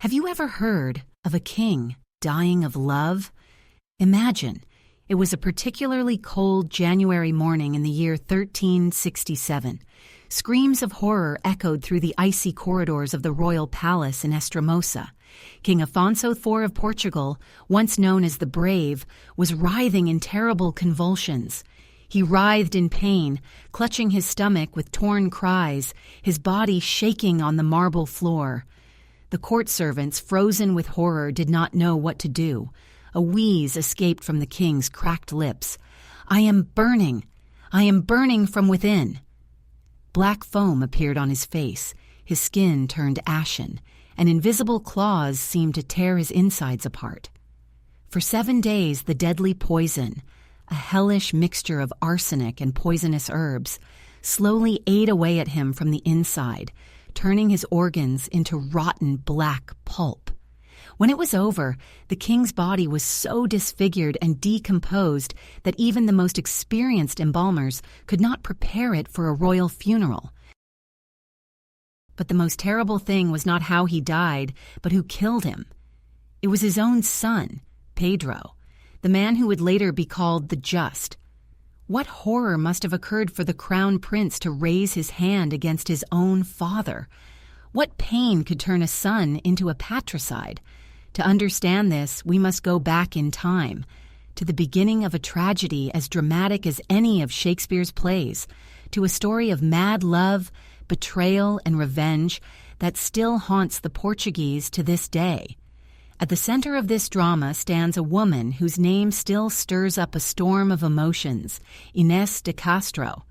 Have you ever heard of a king dying of love? Imagine, it was a particularly cold January morning in the year 1367. Screams of horror echoed through the icy corridors of the royal palace in Estremosa. King Afonso IV of Portugal, once known as the Brave, was writhing in terrible convulsions. He writhed in pain, clutching his stomach with torn cries, his body shaking on the marble floor. The court servants, frozen with horror, did not know what to do. A wheeze escaped from the king's cracked lips. "I am burning! I am burning from within!" Black foam appeared on his face, his skin turned ashen, and invisible claws seemed to tear his insides apart. For 7 days the deadly poison, a hellish mixture of arsenic and poisonous herbs, slowly ate away at him from the inside, turning his organs into rotten black pulp. When it was over, the king's body was so disfigured and decomposed that even the most experienced embalmers could not prepare it for a royal funeral. But the most terrible thing was not how he died, but who killed him. It was his own son, Pedro, the man who would later be called the Just. What horror must have occurred for the crown prince to raise his hand against his own father? What pain could turn a son into a patricide? To understand this, we must go back in time, to the beginning of a tragedy as dramatic as any of Shakespeare's plays, to a story of mad love, betrayal, and revenge that still haunts the Portuguese to this day. At the center of this drama stands a woman whose name still stirs up a storm of emotions, Inés de Castro.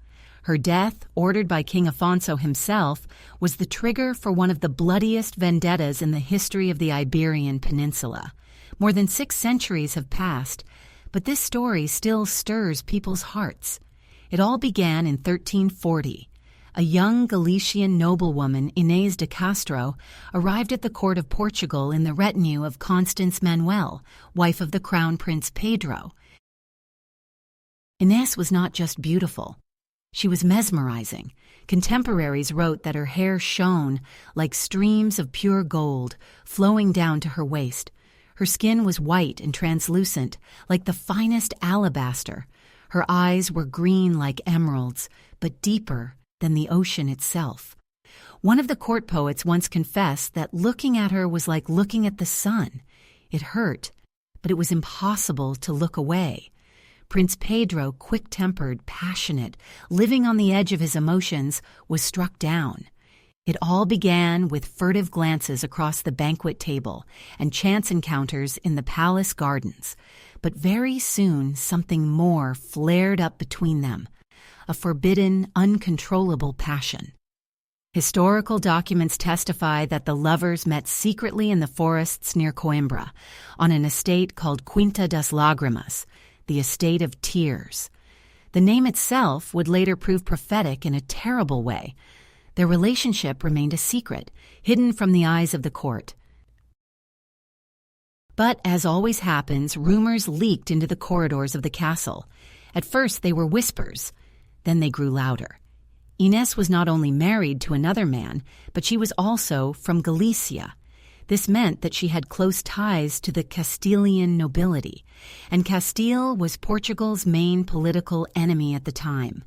Her death, ordered by King Afonso himself, was the trigger for one of the bloodiest vendettas in the history of the Iberian Peninsula. More than 6 centuries have passed, but this story still stirs people's hearts. It all began in 1340. A young Galician noblewoman, Inés de Castro, arrived at the court of Portugal in the retinue of Constance Manuel, wife of the Crown Prince Pedro. Inés was not just beautiful. She was mesmerizing. Contemporaries wrote that her hair shone like streams of pure gold, flowing down to her waist. Her skin was white and translucent, like the finest alabaster. Her eyes were green like emeralds, but deeper than the ocean itself. One of the court poets once confessed that looking at her was like looking at the sun. It hurt, but it was impossible to look away. Prince Pedro, quick-tempered, passionate, living on the edge of his emotions, was struck down. It all began with furtive glances across the banquet table and chance encounters in the palace gardens. But very soon something more flared up between them. A forbidden, uncontrollable passion. Historical documents testify that the lovers met secretly in the forests near Coimbra, on an estate called Quinta das Lágrimas, the estate of tears. The name itself would later prove prophetic in a terrible way. Their relationship remained a secret, hidden from the eyes of the court. But, as always happens, rumors leaked into the corridors of the castle. At first they were whispers. Then they grew louder. Inés was not only married to another man, but she was also from Galicia. This meant that she had close ties to the Castilian nobility, and Castile was Portugal's main political enemy at the time.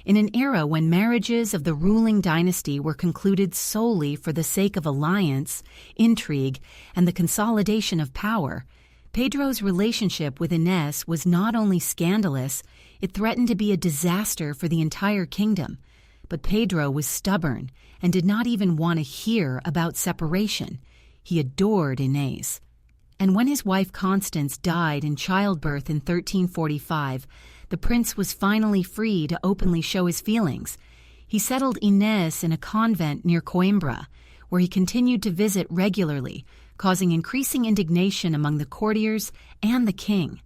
In an era when marriages of the ruling dynasty were concluded solely for the sake of alliance, intrigue, and the consolidation of power, Pedro's relationship with Inés was not only scandalous, it threatened to be a disaster for the entire kingdom. But Pedro was stubborn and did not even want to hear about separation. He adored Inés. And when his wife Constance died in childbirth in 1345, the prince was finally free to openly show his feelings. He settled Inés in a convent near Coimbra, where he continued to visit regularly, causing increasing indignation among the courtiers and the king.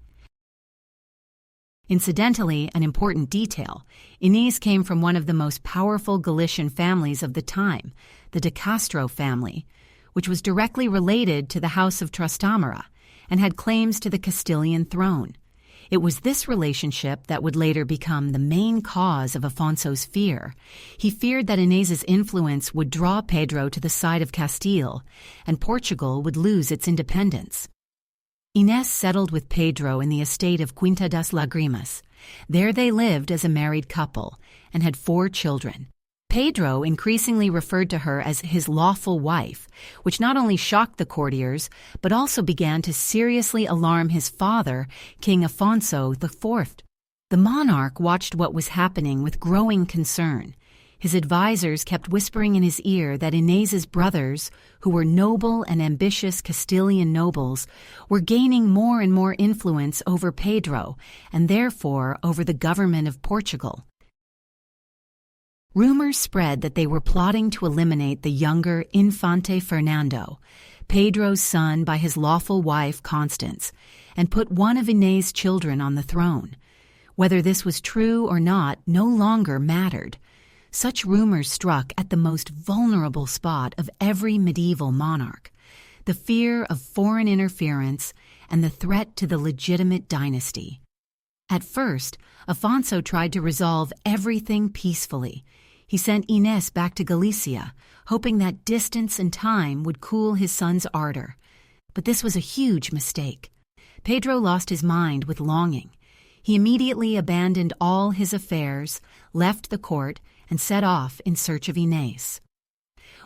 Incidentally, an important detail, Inés came from one of the most powerful Galician families of the time, the de Castro family, which was directly related to the House of Trastamara and had claims to the Castilian throne. It was this relationship that would later become the main cause of Afonso's fear. He feared that Inés's influence would draw Pedro to the side of Castile, and Portugal would lose its independence. Inés settled with Pedro in the estate of Quinta das Lagrimas. There they lived as a married couple and had 4 children. Pedro increasingly referred to her as his lawful wife, which not only shocked the courtiers, but also began to seriously alarm his father, King Afonso IV. The monarch watched what was happening with growing concern. His advisors kept whispering in his ear that Inés's brothers, who were noble and ambitious Castilian nobles, were gaining more and more influence over Pedro, and therefore over the government of Portugal. Rumors spread that they were plotting to eliminate the younger Infante Fernando, Pedro's son by his lawful wife Constance, and put one of Inés's children on the throne. Whether this was true or not no longer mattered. Such rumors struck at the most vulnerable spot of every medieval monarch, the fear of foreign interference and the threat to the legitimate dynasty. At first, Afonso tried to resolve everything peacefully. He sent Inés back to Galicia, hoping that distance and time would cool his son's ardor. But this was a huge mistake. Pedro lost his mind with longing. He immediately abandoned all his affairs, left the court, and set off in search of Inés.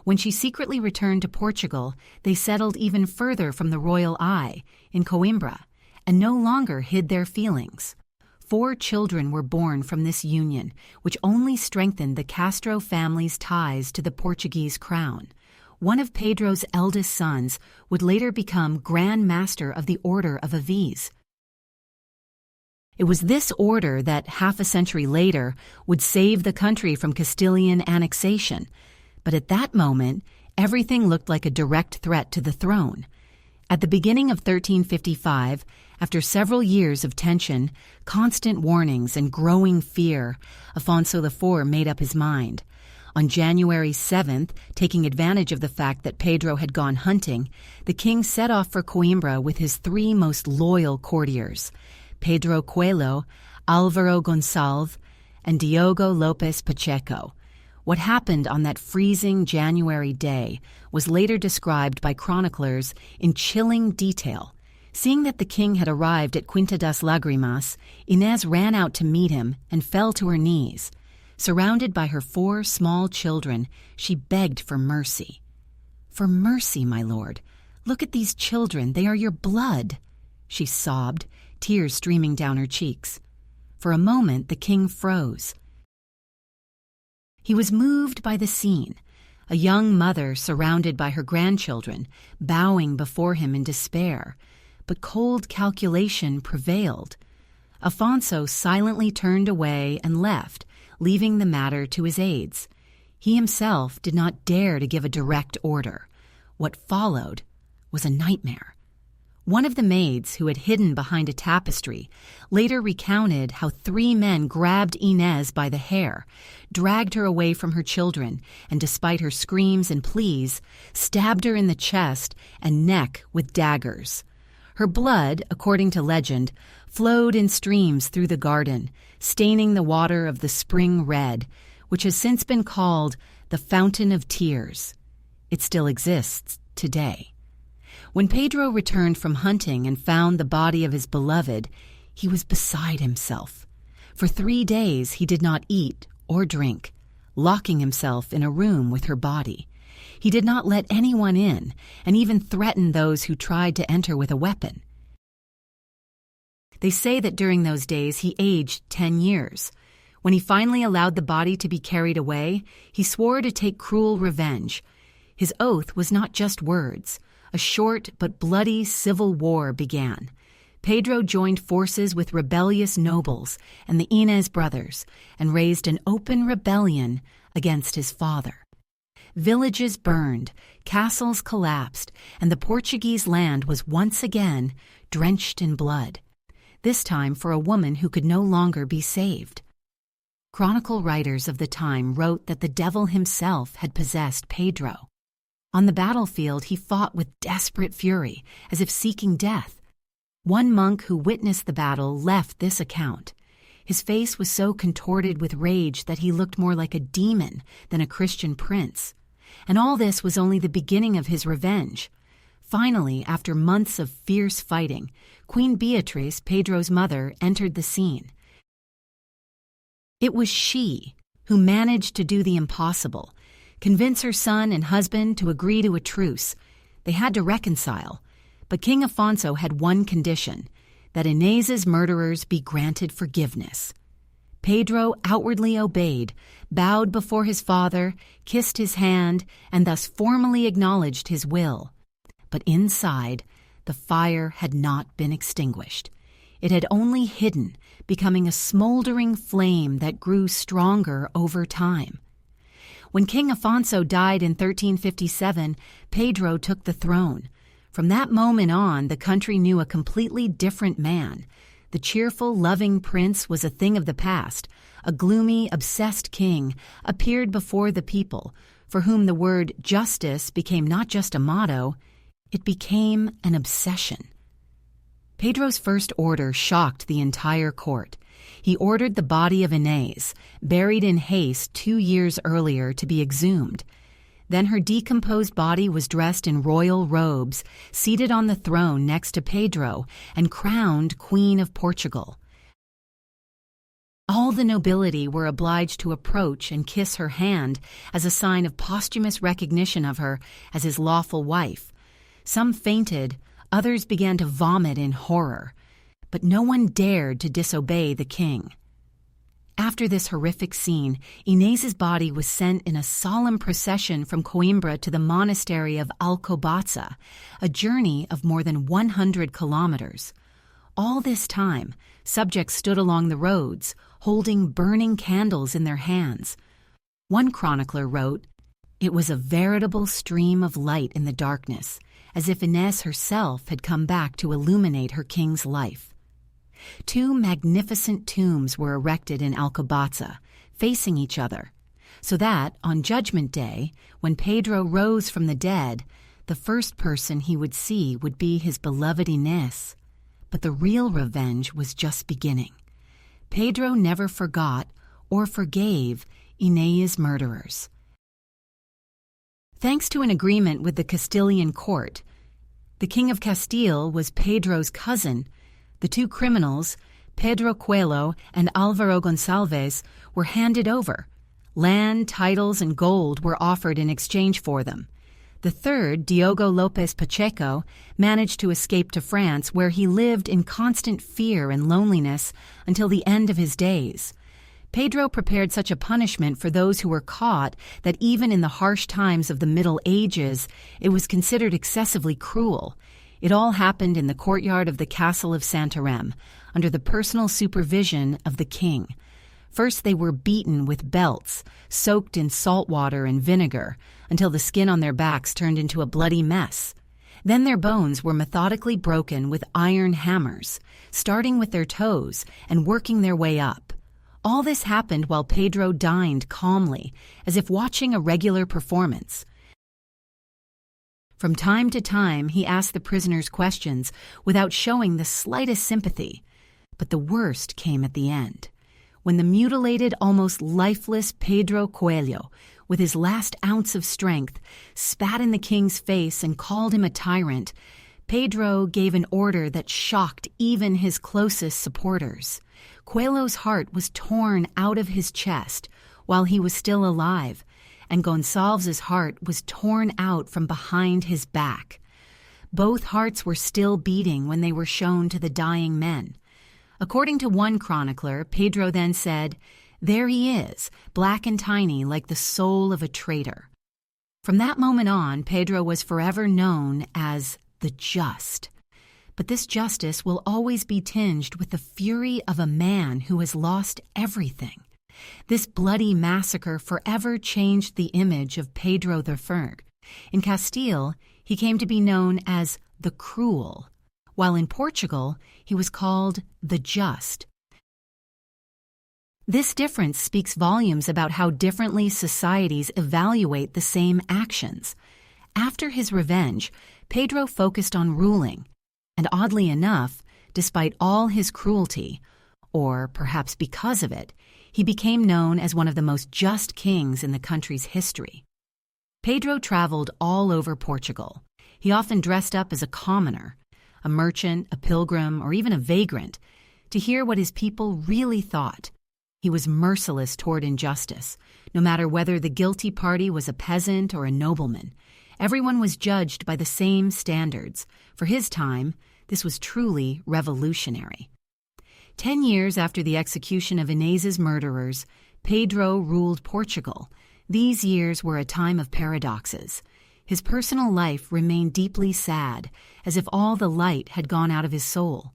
When she secretly returned to Portugal, they settled even further from the royal eye, in Coimbra, and no longer hid their feelings. 4 children were born from this union, which only strengthened the Castro family's ties to the Portuguese crown. One of Pedro's eldest sons would later become Grand Master of the Order of Aviz. It was this order that, half a century later, would save the country from Castilian annexation. But at that moment, everything looked like a direct threat to the throne. At the beginning of 1355, after several years of tension, constant warnings, and growing fear, Afonso IV made up his mind. On January 7th, taking advantage of the fact that Pedro had gone hunting, the king set off for Coimbra with his 3 most loyal courtiers, Pedro Coelho, Álvaro Gonçalves, and Diogo López Pacheco. What happened on that freezing January day was later described by chroniclers in chilling detail. Seeing that the king had arrived at Quinta das Lagrimas, Inés ran out to meet him and fell to her knees. Surrounded by her 4 small children, she begged for mercy. "For mercy, my lord. Look at these children, they are your blood," she sobbed, tears streaming down her cheeks. For a moment, the king froze. He was moved by the scene, a young mother surrounded by her grandchildren, bowing before him in despair. But cold calculation prevailed. Afonso silently turned away and left, leaving the matter to his aides. He himself did not dare to give a direct order. What followed was a nightmare. One of the maids, who had hidden behind a tapestry, later recounted how 3 men grabbed Inés by the hair, dragged her away from her children, and despite her screams and pleas, stabbed her in the chest and neck with daggers. Her blood, according to legend, flowed in streams through the garden, staining the water of the spring red, which has since been called the Fountain of Tears. It still exists today. When Pedro returned from hunting and found the body of his beloved, he was beside himself. For 3 days he did not eat or drink, locking himself in a room with her body. He did not let anyone in, and even threatened those who tried to enter with a weapon. They say that during those days he aged 10 years. When he finally allowed the body to be carried away, he swore to take cruel revenge. His oath was not just words. A short but bloody civil war began. Pedro joined forces with rebellious nobles and the Inés brothers and raised an open rebellion against his father. Villages burned, castles collapsed, and the Portuguese land was once again drenched in blood, this time for a woman who could no longer be saved. Chronicle writers of the time wrote that the devil himself had possessed Pedro. On the battlefield, he fought with desperate fury, as if seeking death. One monk who witnessed the battle left this account. His face was so contorted with rage that he looked more like a demon than a Christian prince. And all this was only the beginning of his revenge. Finally, after months of fierce fighting, Queen Beatrice, Pedro's mother, entered the scene. It was she who managed to do the impossible, convince her son and husband to agree to a truce. They had to reconcile, but King Afonso had one condition, that Inés's murderers be granted forgiveness. Pedro outwardly obeyed, bowed before his father, kissed his hand, and thus formally acknowledged his will. But inside, the fire had not been extinguished. It had only hidden, becoming a smoldering flame that grew stronger over time. When King Afonso died in 1357, Pedro took the throne. From that moment on, the country knew a completely different man. The cheerful, loving prince was a thing of the past. A gloomy, obsessed king appeared before the people, for whom the word justice became not just a motto, it became an obsession. Pedro's first order shocked the entire court. He ordered the body of Inés, buried in haste 2 years earlier, to be exhumed. Then her decomposed body was dressed in royal robes, seated on the throne next to Pedro, and crowned Queen of Portugal. All the nobility were obliged to approach and kiss her hand as a sign of posthumous recognition of her as his lawful wife. Some fainted, others began to vomit in horror, but no one dared to disobey the king. After this horrific scene, Inés's body was sent in a solemn procession from Coimbra to the monastery of Alcobaça, a journey of more than 100 kilometers. All this time, subjects stood along the roads, holding burning candles in their hands. One chronicler wrote, "It was a veritable stream of light in the darkness, as if Inés herself had come back to illuminate her king's life." 2 magnificent tombs were erected in Alcobaça, facing each other, so that, on Judgment Day, when Pedro rose from the dead, the first person he would see would be his beloved Inés. But the real revenge was just beginning. Pedro never forgot or forgave Inés's murderers. Thanks to an agreement with the Castilian court, the King of Castile was Pedro's cousin. The 2 criminals, Pedro Coelho and Álvaro Gonçalves, were handed over. Land, titles, and gold were offered in exchange for them. The third, Diogo López Pacheco, managed to escape to France, where he lived in constant fear and loneliness until the end of his days. Pedro prepared such a punishment for those who were caught that even in the harsh times of the Middle Ages, it was considered excessively cruel. It all happened in the courtyard of the castle of Santarém, under the personal supervision of the king. First they were beaten with belts, soaked in salt water and vinegar, until the skin on their backs turned into a bloody mess. Then their bones were methodically broken with iron hammers, starting with their toes and working their way up. All this happened while Pedro dined calmly, as if watching a regular performance. From time to time, he asked the prisoners questions without showing the slightest sympathy. But the worst came at the end, when the mutilated, almost lifeless Pedro Coelho, with his last ounce of strength, spat in the king's face and called him a tyrant. Pedro gave an order that shocked even his closest supporters. Coelho's heart was torn out of his chest while he was still alive, and Gonçalves' heart was torn out from behind his back. Both hearts were still beating when they were shown to the dying men. According to one chronicler, Pedro then said, "There he is, black and tiny like the soul of a traitor." From that moment on, Pedro was forever known as the Just. But this justice will always be tinged with the fury of a man who has lost everything. This bloody massacre forever changed the image of Pedro I. In Castile, he came to be known as the Cruel, while in Portugal, he was called the Just. This difference speaks volumes about how differently societies evaluate the same actions. After his revenge, Pedro focused on ruling, and oddly enough, despite all his cruelty, or perhaps because of it, he became known as one of the most just kings in the country's history. Pedro traveled all over Portugal. He often dressed up as a commoner, a merchant, a pilgrim, or even a vagrant, to hear what his people really thought. He was merciless toward injustice, no matter whether the guilty party was a peasant or a nobleman. Everyone was judged by the same standards. For his time, this was truly revolutionary. 10 years after the execution of Inés's murderers, Pedro ruled Portugal. These years were a time of paradoxes. His personal life remained deeply sad, as if all the light had gone out of his soul.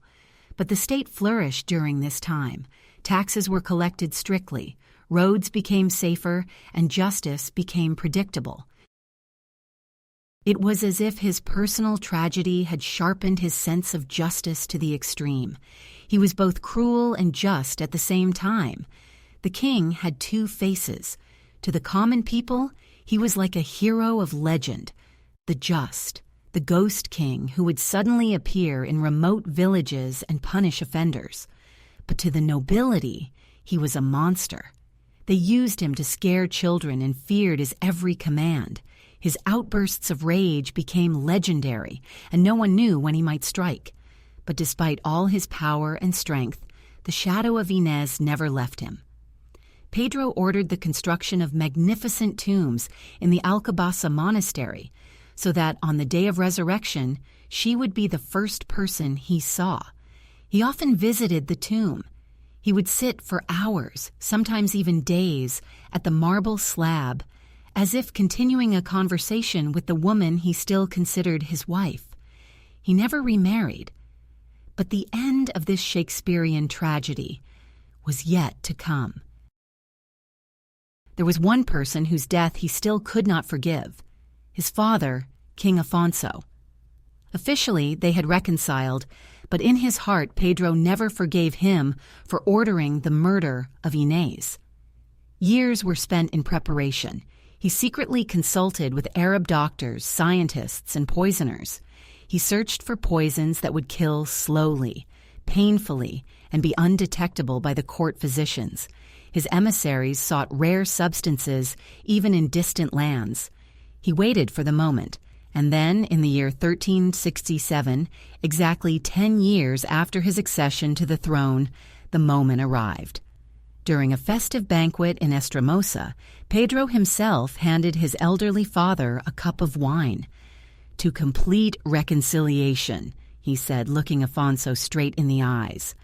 But the state flourished during this time. Taxes were collected strictly, roads became safer, and justice became predictable. It was as if his personal tragedy had sharpened his sense of justice to the extreme. He was both cruel and just at the same time. The king had two faces. To the common people, he was like a hero of legend, the just, the ghost king who would suddenly appear in remote villages and punish offenders. But to the nobility, he was a monster. They used him to scare children and feared his every command. His outbursts of rage became legendary, and no one knew when he might strike. But despite all his power and strength, the shadow of Inés never left him. Pedro ordered the construction of magnificent tombs in the Alcobaça monastery, so that on the day of resurrection, she would be the first person he saw. He often visited the tomb. He would sit for hours, sometimes even days, at the marble slab, as if continuing a conversation with the woman he still considered his wife. He never remarried. But the end of this Shakespearean tragedy was yet to come. There was one person whose death he still could not forgive: his father, King Afonso. Officially, they had reconciled, but in his heart, Pedro never forgave him for ordering the murder of Inés. Years were spent in preparation. He secretly consulted with Arab doctors, scientists, and poisoners. He searched for poisons that would kill slowly, painfully, and be undetectable by the court physicians. His emissaries sought rare substances even in distant lands. He waited for the moment, and then, in the year 1367, exactly 10 years after his accession to the throne, the moment arrived. During a festive banquet in Estremosa, Pedro himself handed his elderly father a cup of wine. "To complete reconciliation," he said, looking Afonso straight in the eyes.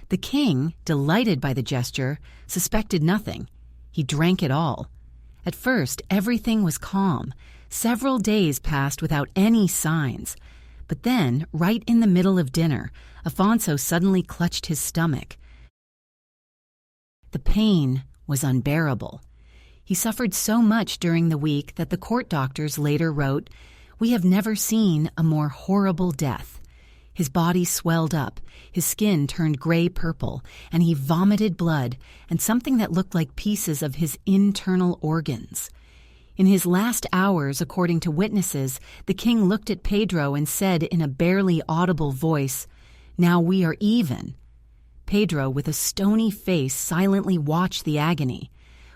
The king, delighted by the gesture, suspected nothing. He drank it all. At first, everything was calm. Several days passed without any signs. But then, right in the middle of dinner, Afonso suddenly clutched his stomach. The pain was unbearable. He suffered so much during the week that the court doctors later wrote, "We have never seen a more horrible death." His body swelled up, his skin turned gray-purple, and he vomited blood and something that looked like pieces of his internal organs. In his last hours, according to witnesses, the king looked at Pedro and said in a barely audible voice, "Now we are even." Pedro, with a stony face, silently watched the agony.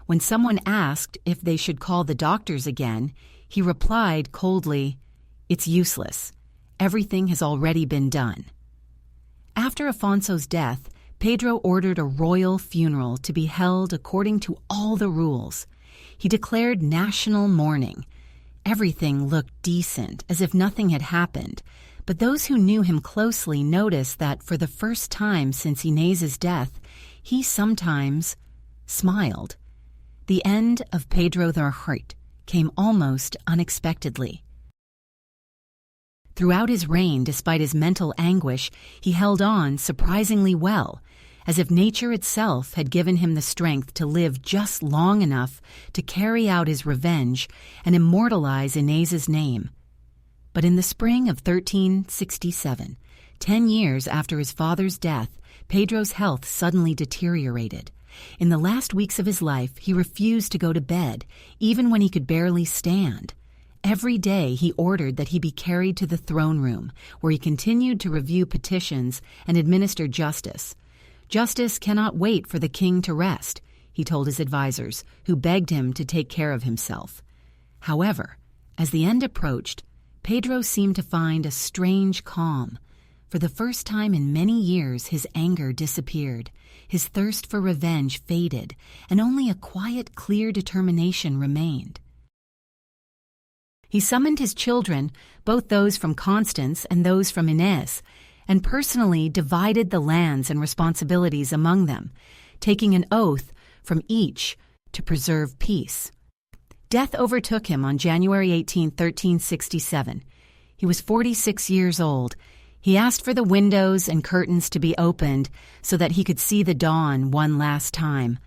When someone asked if they should call the doctors again, he replied coldly, "It's useless. Everything has already been done." After Afonso's death, Pedro ordered a royal funeral to be held according to all the rules. He declared national mourning. Everything looked decent, as if nothing had happened, but those who knew him closely noticed that for the first time since Inés's death, he sometimes smiled. The end of Pedro the Hurt came almost unexpectedly. Throughout his reign, despite his mental anguish, he held on surprisingly well, as if nature itself had given him the strength to live just long enough to carry out his revenge and immortalize Inés's name. But in the spring of 1367, 10 years after his father's death, Pedro's health suddenly deteriorated. In the last weeks of his life, he refused to go to bed, even when he could barely stand. Every day he ordered that he be carried to the throne room, where he continued to review petitions and administer justice. "Justice cannot wait for the king to rest," he told his advisers, who begged him to take care of himself. However, as the end approached, Pedro seemed to find a strange calm. For the first time in many years, his anger disappeared, his thirst for revenge faded, and only a quiet, clear determination remained. He summoned his children, both those from Constance and those from Inés, and personally divided the lands and responsibilities among them, taking an oath from each to preserve peace. Death overtook him on January 18, 1367. He was 46 years old. He asked for the windows and curtains to be opened so that he could see the dawn one last time.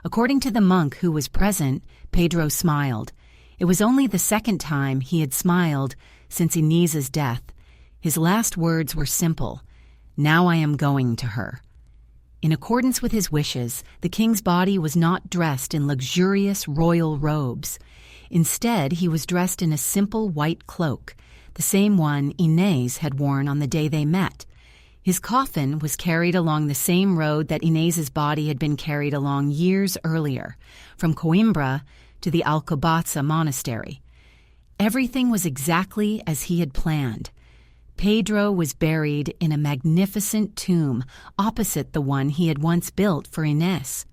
According to the monk who was present, Pedro smiled. It was only the second time he had smiled since Inés's death. His last words were simple: "Now I am going to her." In accordance with his wishes, the king's body was not dressed in luxurious royal robes. Instead, he was dressed in a simple white cloak, the same one Inés had worn on the day they met. His coffin was carried along the same road that Inés's body had been carried along years earlier, from Coimbra to the Alcobaça monastery. Everything was exactly as he had planned. Pedro was buried in a magnificent tomb opposite the one he had once built for Inés.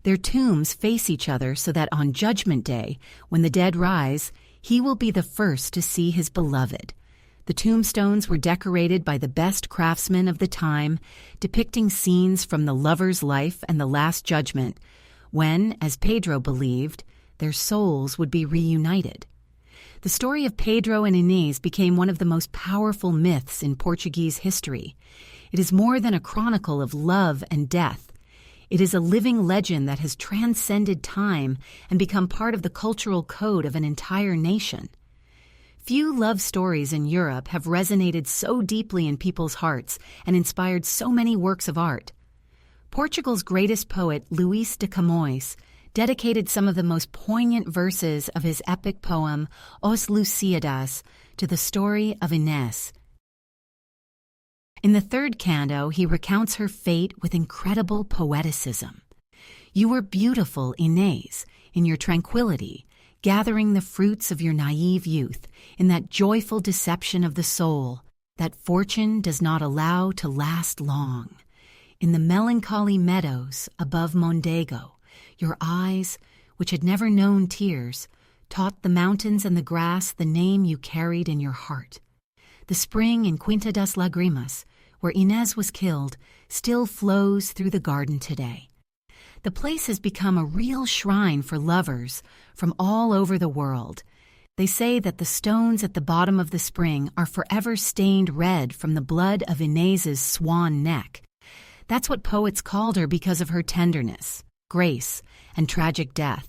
Their tombs face each other so that on Judgment Day, when the dead rise, he will be the first to see his beloved. The tombstones were decorated by the best craftsmen of the time, depicting scenes from the lover's life and the Last Judgment, when, as Pedro believed, their souls would be reunited. The story of Pedro and Inés became one of the most powerful myths in Portuguese history. It is more than a chronicle of love and death. It is a living legend that has transcended time and become part of the cultural code of an entire nation. Few love stories in Europe have resonated so deeply in people's hearts and inspired so many works of art. Portugal's greatest poet, Luís de Camões, dedicated some of the most poignant verses of his epic poem, Os Lusíadas, to the story of Inés. In the third canto, he recounts her fate with incredible poeticism. "You were beautiful, Inés, in your tranquility, gathering the fruits of your naive youth, in that joyful deception of the soul that fortune does not allow to last long. In the melancholy meadows above Mondego, your eyes, which had never known tears, taught the mountains and the grass the name you carried in your heart. The spring in Quinta das Lágrimas, where Inés was killed, still flows through the garden today. The place has become a real shrine for lovers from all over the world. They say that the stones at the bottom of the spring are forever stained red from the blood of Inés's swan neck. That's what poets called her because of her tenderness, grace, and tragic death.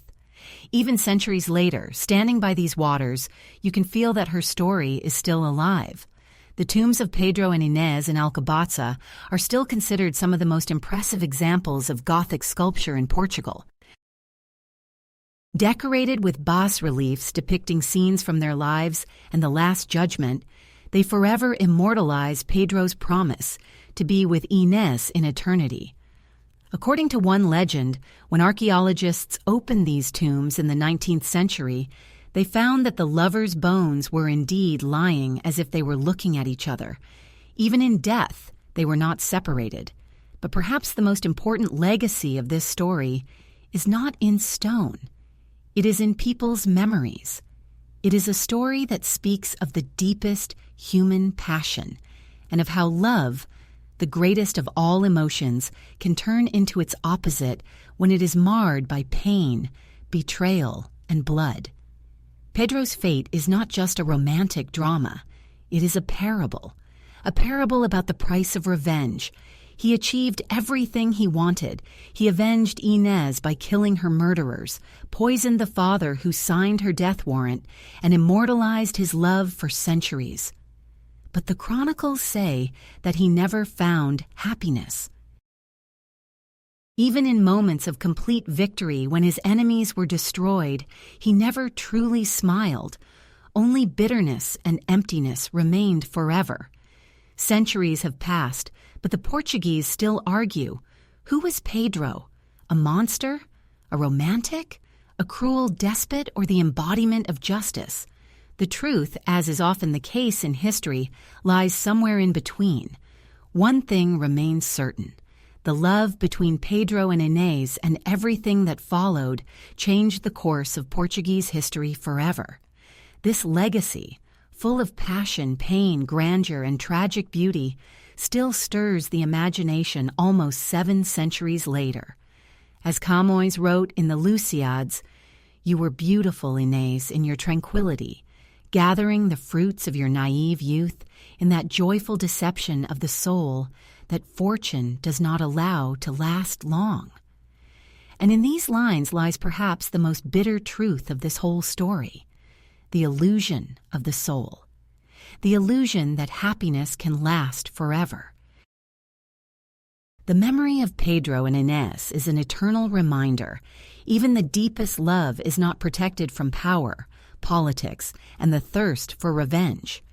Even centuries later, standing by these waters, you can feel that her story is still alive. The tombs of Pedro and Inés in Alcobaça are still considered some of the most impressive examples of Gothic sculpture in Portugal. Decorated with bas-reliefs depicting scenes from their lives and the Last Judgment, they forever immortalize Pedro's promise to be with Inés in eternity. According to one legend, when archaeologists opened these tombs in the 19th century, they found that the lovers' bones were indeed lying as if they were looking at each other. Even in death, they were not separated. But perhaps the most important legacy of this story is not in stone. It is in people's memories. It is a story that speaks of the deepest human passion and of how love, the greatest of all emotions, can turn into its opposite when it is marred by pain, betrayal, and blood. Pedro's fate is not just a romantic drama. It is a parable about the price of revenge. He achieved everything he wanted. He avenged Inés by killing her murderers, poisoned the father who signed her death warrant, and immortalized his love for centuries. But the chronicles say that he never found happiness. Even in moments of complete victory when his enemies were destroyed, he never truly smiled. Only bitterness and emptiness remained forever. Centuries have passed, but the Portuguese still argue, who was Pedro? A monster? A romantic? A cruel despot, or the embodiment of justice? The truth, as is often the case in history, lies somewhere in between. One thing remains certain. The love between Pedro and Inês and everything that followed changed the course of Portuguese history forever. This legacy, full of passion, pain, grandeur, and tragic beauty, still stirs the imagination almost 7 centuries later. As Camões wrote in the Lusíads, "You were beautiful, Inês, in your tranquility, gathering the fruits of your naive youth in that joyful deception of the soul that fortune does not allow to last long." And in these lines lies perhaps the most bitter truth of this whole story: the illusion of the soul, the illusion that happiness can last forever. The memory of Pedro and Inés is an eternal reminder. Even the deepest love is not protected from power, politics, and the thirst for revenge.